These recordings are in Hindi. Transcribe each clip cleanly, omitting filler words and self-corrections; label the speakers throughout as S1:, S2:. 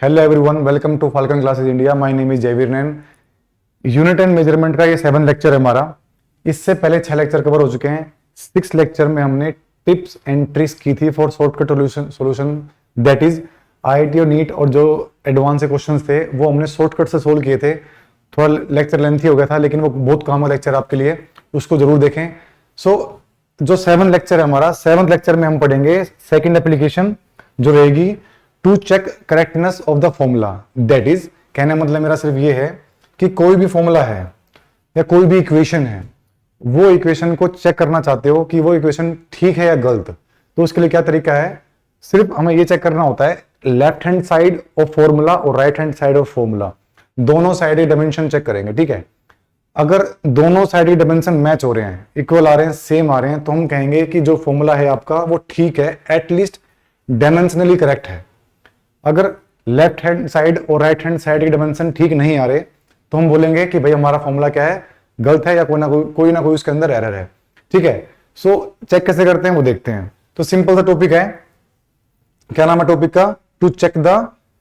S1: Hello everyone, welcome to Falcon classes India. My name is Jaiveer Nain. Unit and measurement का ये 7 लेक्चर है हमारा। इससे पहले 6 लेक्चर कवर हो चुके हैं। 6 लेक्चर में हमने टिप्स एंड ट्रिक्स की थी for shortcut solution, that is IIT और नीट, और जो एडवांस से क्वेश्चंस थे वो हमने शॉर्टकट से सोल्व किए थे। थोड़ा लेक्चर लेंथी हो गया था, लेकिन वो बहुत काम का लेक्चर आपके लिए, उसको जरूर देखें। जो 7 लेक्चर है हमारा, 7th लेक्चर में हम पढ़ेंगे सेकंड एप्लीकेशन जो रहेगी to check correctness of the formula. That is, कहने मतलब मेरा सिर्फ ये है कि कोई भी फॉर्मूला है या कोई भी इक्वेशन है, वो इक्वेशन को चेक करना चाहते हो कि वो इक्वेशन ठीक है या गलत, तो उसके लिए क्या तरीका है। सिर्फ हमें ये चेक करना होता है left hand side of formula और right hand side of formula, दोनों साइड के डायमेंशन चेक करेंगे। ठीक है, अगर दोनों साइड के डायमेंशन मैच हो रहे हैं, इक्वल आ रहे हैं, सेम आ रहे हैं, तो हम कहेंगे कि जो फॉर्मूला है आपका वो ठीक है, एटलीस्ट डायमेंशनली करेक्ट है। अगर लेफ्ट हैंड साइड और राइट हैंड साइड के डायमेंशन ठीक नहीं आ रहे, तो हम बोलेंगे कि भाई हमारा फॉर्मूला क्या है, गलत है, या कोई ना कोई उसके अंदर एरर है। ठीक है, सो चेक कैसे करते हैं वो देखते हैं। तो सिंपल सा टॉपिक है, क्या नाम है टॉपिक का, to check the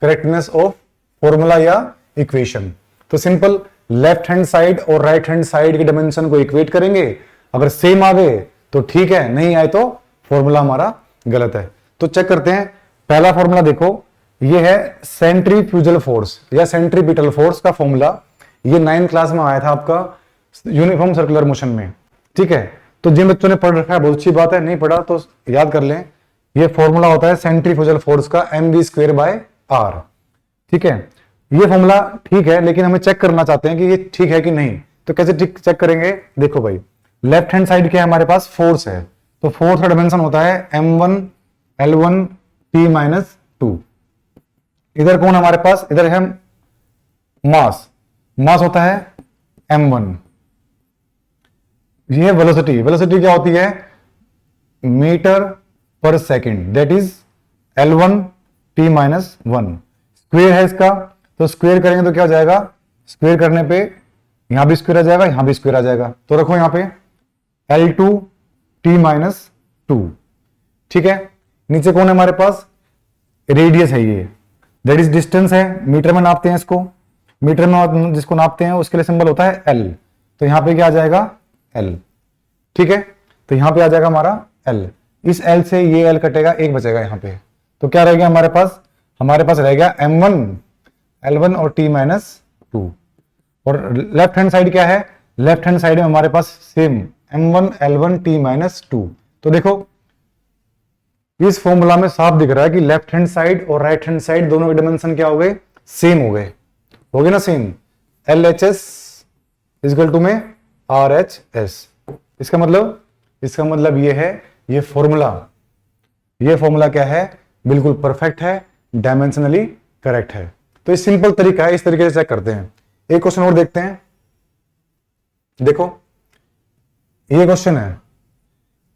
S1: correctness of formula या इक्वेशन। तो सिंपल, लेफ्ट हैंड साइड और राइट हैंड साइड के डायमेंशन को इक्वेट करेंगे, अगर सेम आ गए तो ठीक है, नहीं आए तो फॉर्मूला हमारा गलत है। तो चेक करते हैं। पहला फॉर्मूला देखो, ये है सेंट्रीफ्यूजल फोर्स या सेंट्रीपिटल फोर्स का फॉर्मूला। ये 9th क्लास में आया था आपका यूनिफॉर्म सर्कुलर मोशन में। ठीक है, तो जिन बच्चों ने पढ़ रखा है बहुत अच्छी बात है, नहीं पढ़ा तो याद कर लें। ये फॉर्मूला होता है सेंट्रीफ्यूजल फोर्स का mv²/r। ठीक है, ये फॉर्मूला ठीक है, लेकिन हमें चेक करना चाहते हैं कि ये ठीक है कि नहीं। तो कैसे चेक करेंगे, देखो भाई, लेफ्ट हैंड साइड क्या है हमारे पास, फोर्स है। तो फोर्स का डायमेंशन होता है m1L1T-2। इधर कौन हमारे पास, इधर है मास, मास होता है m1। ये वेलोसिटी, वेलोसिटी क्या होती है, मीटर पर second, that is L1T-1। Square है इसका, तो स्क्वायर करेंगे तो क्या हो जाएगा, स्क्वायर करने पे यहां भी स्क्वायर आ जाएगा, यहां भी स्क्वायर आ जाएगा। तो रखो यहां पे L2T-2। ठीक है, नीचे कौन है हमारे पास, रेडियस है ये, दैट इज डिस्टेंस है, मीटर में नापते हैं इसको। मीटर में जिसको नापते हैं उसके लिए सिंबल होता है L। तो यहां पे क्या आ जाएगा, L। ठीक है, तो यहां पे आ जाएगा हमारा L। इस L से ये L कटेगा, एक बचेगा यहां पे। तो क्या रह गया हमारे पास, हमारे पास रह गया m1 L1 और T-2। और लेफ्ट हैंड साइड क्या है, लेफ्ट हैंड साइड में हमारे पास सेम m1 L1 T-2। तो देखो इस फॉर्मूला में साफ दिख रहा है कि लेफ्ट हैंड साइड और राइट हैंड साइड दोनों के डायमेंशन क्या हो गए, सेम हो गए, हो गए ना सेम। LHS इक्वल टू में RHS। इसका मतलब ये है, ये फॉर्मूला क्या है, बिल्कुल परफेक्ट है, डायमेंशनली करेक्ट है। तो ये सिंपल तरीका है, इस तरीके से चेक करते हैं। एक क्वेश्चन और देखते हैं। देखो ये क्वेश्चन है,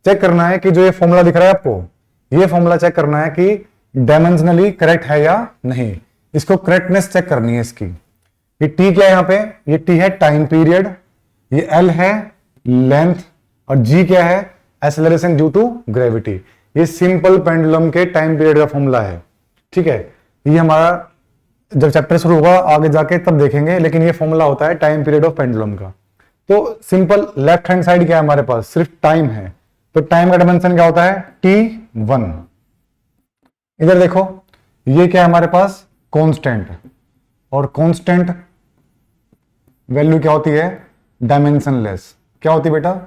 S1: चेक करना है कि जो ये फॉर्मूला दिख रहा है आपको, ये फॉर्मूला चेक करना है कि डायमेंशनली करेक्ट है या नहीं। इसको करेक्टनेस चेक करनी है इसकी। ये T क्या है यहाँ पे, ये T है टाइम पीरियड, ये L है लेंथ, और G क्या है, एक्सेलरेशन ड्यू टू ग्रेविटी। ये सिंपल पेंडुलम के टाइम पीरियड का फॉर्मूला है। ठीक है, ये हमारा जब चैप्टर शुरू होगा आगे जाके तब देखेंगे, लेकिन ये फॉर्मूला होता है टाइम पीरियड ऑफ पेंडुलम का। तो सिंपल, लेफ्ट हैंड साइड क्या है हमारे पास, सिर्फ टाइम है, तो टाइम का डायमेंशन क्या होता है, T1। इधर देखो ये क्या है हमारे पास, कांस्टेंट, और कांस्टेंट वैल्यू क्या होती है, डायमेंशनलेस। क्या होती है बेटा,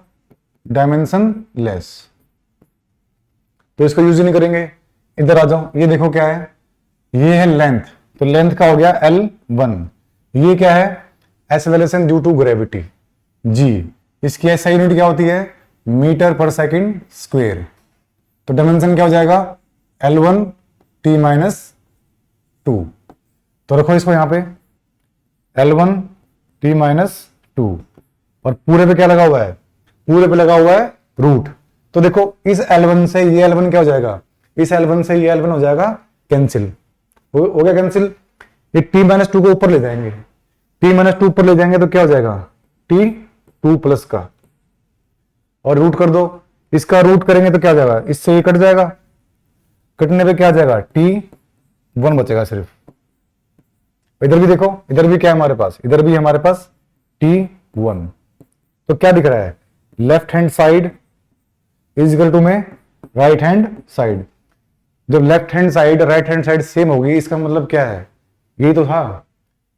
S1: डायमेंशनलेस। तो इसको यूज ही नहीं करेंगे। इधर आ जाओ, ये देखो क्या है, ये है लेंथ, तो लेंथ का हो गया L1। ये क्या है, acceleration due to gravity, G। इसकी SI यूनिट क्या होती है, मीटर पर सेकंड स्क्वायर। तो डायमेंशन क्या हो जाएगा, L1T-2। तो रखो इसको यहां पे L1T-2, और पूरे पे क्या लगा हुआ है, पूरे पे लगा हुआ है रूट। तो देखो इस L1 से ये L1 क्या हो जाएगा, इस L1 से ये L1 हो जाएगा कैंसिल, हो गया कैंसिल। ये T-2 को ऊपर ले जाएंगे, T-2 ऊपर ले जाएंगे तो क्या हो जाएगा, T2+ का, और रूट कर दो। इसका रूट करेंगे तो क्या हो जाएगा, इससे ये कट जाएगा, कटने पे क्या आ जाएगा, T1 बचेगा सिर्फ। इधर भी देखो, इधर भी क्या है हमारे पास, इधर भी हमारे पास T1। तो क्या दिख रहा है, left hand side is equal to में राइट हैंड साइड। जब left hand side right hand side same होगी, इसका मतलब क्या है, यही तो था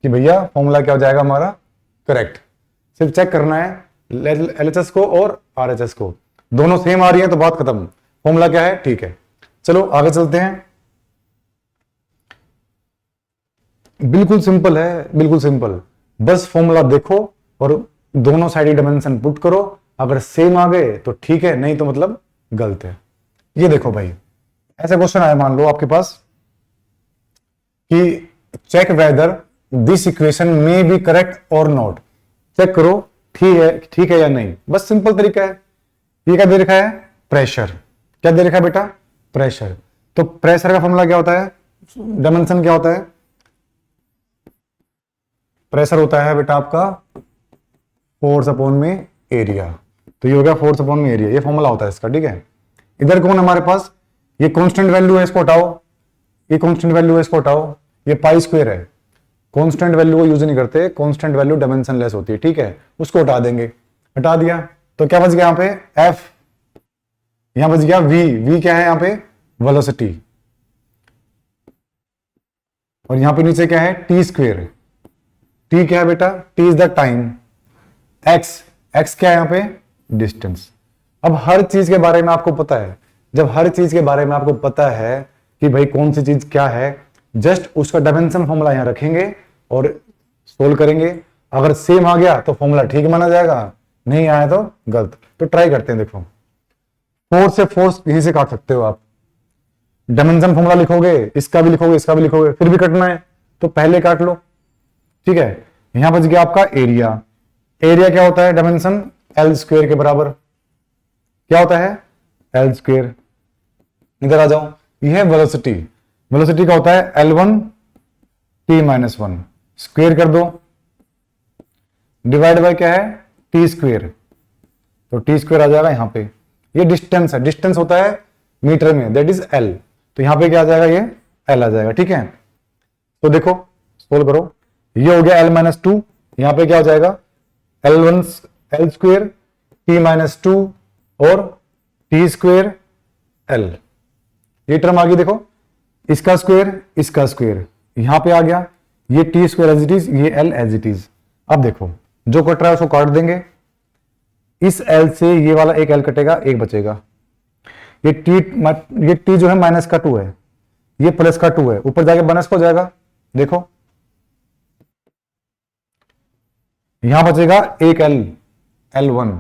S1: कि भैया फॉर्मूला क्या हो जाएगा हमारा, करेक्ट। सिर्फ चेक करना है LHS को और RHS को, दोनों सेम आ रही है तो बात खत्म, फॉर्मूला क्या है, ठीक है। चलो आगे चलते हैं। बिल्कुल सिंपल है, बिल्कुल सिंपल, बस फॉर्मूला देखो और दोनों साइड डायमेंशन पुट करो, अगर सेम आ गए तो ठीक है, नहीं तो मतलब गलत है। ये देखो भाई, ऐसा क्वेश्चन आया मान लो आपके पास कि check whether this equation may be correct और नॉट, चेक करो ठीक है या नहीं, बस सिंपल तरीका है। ये क्या दे रखा है, प्रेशर, क्या दे रखा है बेटा, प्रेशर। तो प्रेशर का फॉर्मूला क्या होता है, डायमेंशन क्या होता है, प्रेशर होता है बेटा आपका फोर्स अपॉन में एरिया। तो ये हो गया फोर्स अपॉन में एरिया, ये फॉर्मूला होता है इसका, ठीक है। इधर कौन हमारे पास, ये कांस्टेंट वैल्यू है, इसको हटाओ, ये कांस्टेंट वैल्यू है, इसको हटाओ, ये पाई स्क्वायर है, कांस्टेंट वैल्यू को यूज नहीं करते, कांस्टेंट वैल्यू डायमेंशन लेस होती है, ठीक है, उसको हटा देंगे, हटा दिया तो क्या बच गया यहाँ पे F, यहां बच गया V क्या है यहाँ पे वेलोसिटी, और यहां पे नीचे क्या है T स्क्वायर, T क्या है बेटा, T is the time, X क्या है यहाँ पे डिस्टेंस। अब हर चीज के बारे में आपको पता है, जब हर चीज के बारे में आपको पता है कि भाई कौन सी चीज क्या है, जस्ट उसका डायमेंशन फॉर्मूला यहां रखेंगे और सोल्व करेंगे, अगर सेम आ गया तो फॉर्मूला ठीक माना जाएगा, नहीं आया तो गलत। तो ट्राई करते हैं, देखो फोर्स से फोर्स यहीं से काट सकते हो आप, डायमेंशन फॉर्मूला लिखोगे, इसका भी लिखोगे, इसका भी लिखोगे, फिर भी कटना है तो पहले काट लो, ठीक है। यहां बच गया आपका एरिया, एरिया क्या होता है, डायमेंशन L स्क्वायर के बराबर, क्या होता है L स्क्वायर। इधर आ जाओ, यह है वेलोसिटी, वेलोसिटी का होता है L1 T-1, स्क्वायर कर दो, डिवाइड बाय क्या है T स्क्वायर, तो T स्क्वायर आ जाएगा यहां पे। ये डिस्टेंस है, डिस्टेंस होता है मीटर में, दैट इज L, तो यहां पे क्या आ जाएगा, ये L आ जाएगा, ठीक है। तो देखो सोल्व करो, ये हो गया L-2, यहां पे क्या हो जाएगा L1 L स्क्वायर T-2 और T स्क्वायर L, ये टर्म आ गई, देखो इसका स्क्वायर इसका स्क्वायर यहां पे आ गया, ये T square as it is, ये L एज इट इज। अब देखो जो कट रहा है उसको काट देंगे, इस L से ये वाला एक L कटेगा, एक बचेगा, ये T जो है -2 है, ये +2 है, ऊपर जाके माइनस हो जाएगा, देखो यहां बचेगा एक L, L1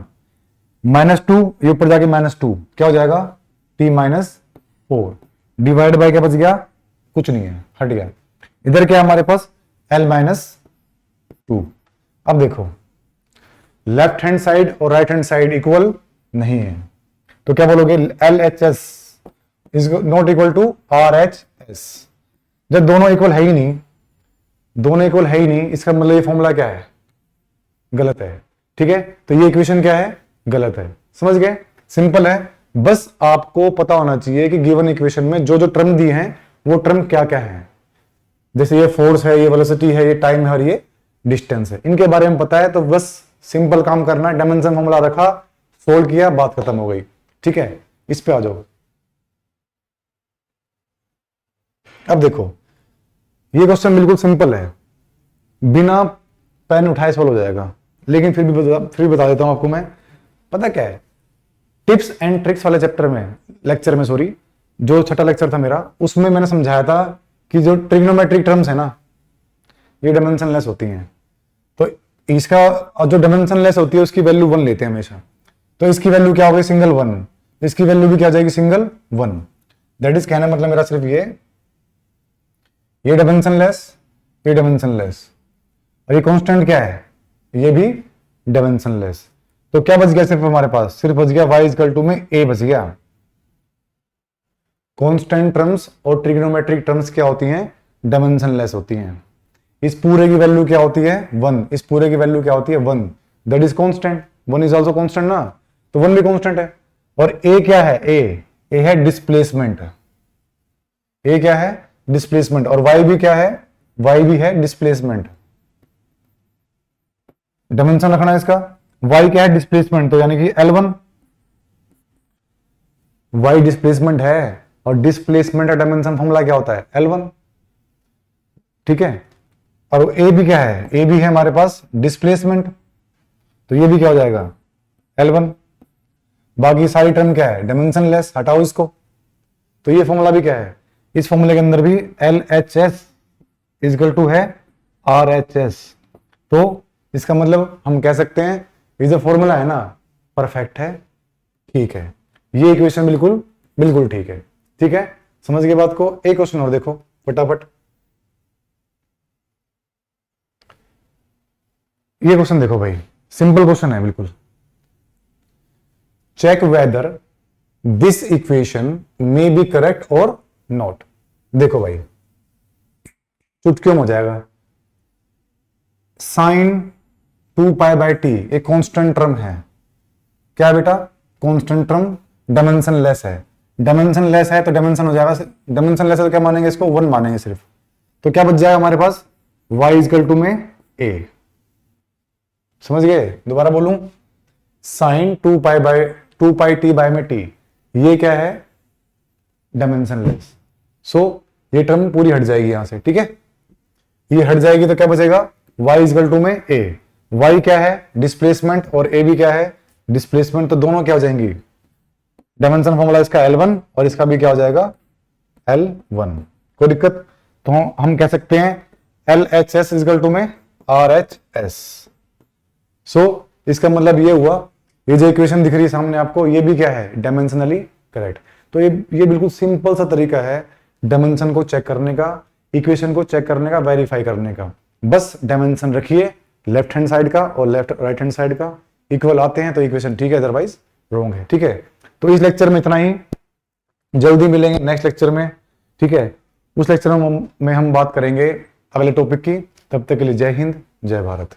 S1: -2, ये ऊपर जाके -2 क्या हो जाएगा T-4, डिवाइड बाय क्या बच गया, कुछ नहीं है, हट गया। इधर क्या है हमारे पास L-2। अब देखो लेफ्ट हैंड साइड और राइट हैंड साइड इक्वल नहीं है, तो क्या बोलोगे, LHS is not equal to RHS। जब दोनों इक्वल है ही नहीं, दोनों इक्वल है ही नहीं, इसका मतलब ये फॉर्मूला क्या है, गलत है, ठीक है। तो ये इक्वेशन क्या है, गलत है, समझ गए, सिंपल है। बस आपको पता होना चाहिए कि गिवन इक्वेशन में जो जो टर्म दी हैं वो टर्म क्या क्या है, जैसे ये फोर्स है, ये वेलोसिटी है, ये टाइम है और ये डिस्टेंस है, इनके बारे में पता है तो बस सिंपल काम करना है, डायमेंशन फॉर्मूला रखा, सोल्व किया, बात खत्म हो गई, ठीक है। इस पे आ जाओ। अब देखो ये क्वेश्चन बिल्कुल सिंपल है, बिना पेन उठाए सोल्व हो जाएगा, लेकिन फिर भी बता देता हूं आपको मैं, पता क्या है, टिप्स एंड ट्रिक्स वाले चैप्टर में, लेक्चर में सॉरी, जो छठा लेक्चर था मेरा, उसमें मैंने समझाया था कि जो ट्रिग्नोमेट्रिक टर्म्स है ना, ये डायमेंशनलेस होती हैं, तो इसका जो डायमेंशनलेस होती है उसकी वैल्यू 1 लेते हैं हमेशा, तो इसकी वैल्यू क्या हो गई, सिंगल 1, इसकी वैल्यू भी क्या आ जाएगी, सिंगल 1। दैट इज कहना मतलब मेरा सिर्फ ये डायमेंशनलेस, ये डायमेंशनलेस, और ये कांस्टेंट क्या है, ये भी डायमेंशनलेस। तो क्या बच गया सिर्फ हमारे पास, सिर्फ बच गया y इक्वल टू में a बच गया। कांस्टेंट टर्म्स और ट्रिग्नोमेट्रिक टर्म्स क्या होती हैं, डायमेंशनलेस होती हैं। इस पूरे की वैल्यू क्या होती है 1, इस पूरे की वैल्यू क्या होती है 1, that is constant, 1 is also constant ना, तो 1 भी कांस्टेंट है। और a क्या है, a है डिस्प्लेसमेंट, a क्या है डिस्प्लेसमेंट, और y भी क्या है y भी है डिस्प्लेसमेंट, डायमेंशन रखना है इसका। y क्या है? डिस्प्लेसमेंट, तो यानी कि L1, y डिस्प्लेसमेंट है और डिस्प्लेसमेंट का डायमेंशन फॉर्मूला क्या होता है? L1, ठीक है। और a भी क्या है? a भी है हमारे पास डिस्प्लेसमेंट, तो ये भी क्या हो जाएगा? L1। बाकी सारी टर्म क्या है? डायमेंशन लेस, हटाओ इसको। तो ये फॉर्मूला भी क्या है? इस फॉर्मूले के अंदर भी LHS इजकल टू है RHS। तो इसका मतलब हम कह सकते हैं ये जो फॉर्मूला है ना, परफेक्ट है, ठीक है। ये इक्वेशन बिल्कुल बिल्कुल ठीक है, ठीक है। समझ गए बात को? एक क्वेश्चन और देखो फटाफट। ये क्वेश्चन देखो भाई, सिंपल क्वेश्चन है बिल्कुल। Check whether this equation may be correct और नॉट। देखो भाई, चुटकियों में हो जाएगा। साइन 2π/t एक कांस्टेंट टर्म है। क्या बेटा? कांस्टेंट टर्म, डायमेंशन लेस है। डायमेंशन लेस है तो डायमेंशन हो जाएगा, डायमेंशन लेस है तो क्या मानेंगे इसको? 1 मानेंगे सिर्फ। तो क्या बच जाएगा हमारे पास? y इजकल टू में a। समझ गए? दोबारा बोलूं, साइन 2πt/t, ये क्या है? Dimension less. सो ये टर्म पूरी हट जाएगी यहां से, ठीक है। ये हट जाएगी तो क्या बचेगा? y इजकल टू में a। y क्या है? डिस्प्लेसमेंट, और a भी क्या है? डिस्प्लेसमेंट। तो दोनों क्या हो जाएंगी? डायमेंशन फॉर्मूला इसका L1 और इसका भी क्या हो जाएगा? L1। कोई दिक्कत? तो हम कह सकते हैं LHS इजकल टू में RHS। सो इसका मतलब ये हुआ, ये जो इक्वेशन दिख रही है सामने आपको, ये भी क्या है? Dimensionally correct. तो ये बिल्कुल सिंपल सा तरीका है डायमेंशन को चेक करने का, इक्वेशन को चेक करने का, वेरीफाई करने का। बस डायमेंशन रखिए लेफ्ट हैंड साइड का और राइट हैंड साइड का, इक्वल आते हैं तो इक्वेशन ठीक है, अदरवाइज रॉन्ग है, ठीक है। तो इस लेक्चर में इतना ही, जल्दी मिलेंगे नेक्स्ट लेक्चर में, ठीक है। उस लेक्चर में हम बात करेंगे अगले टॉपिक की। तब तक के लिए जय हिंद, जय भारत।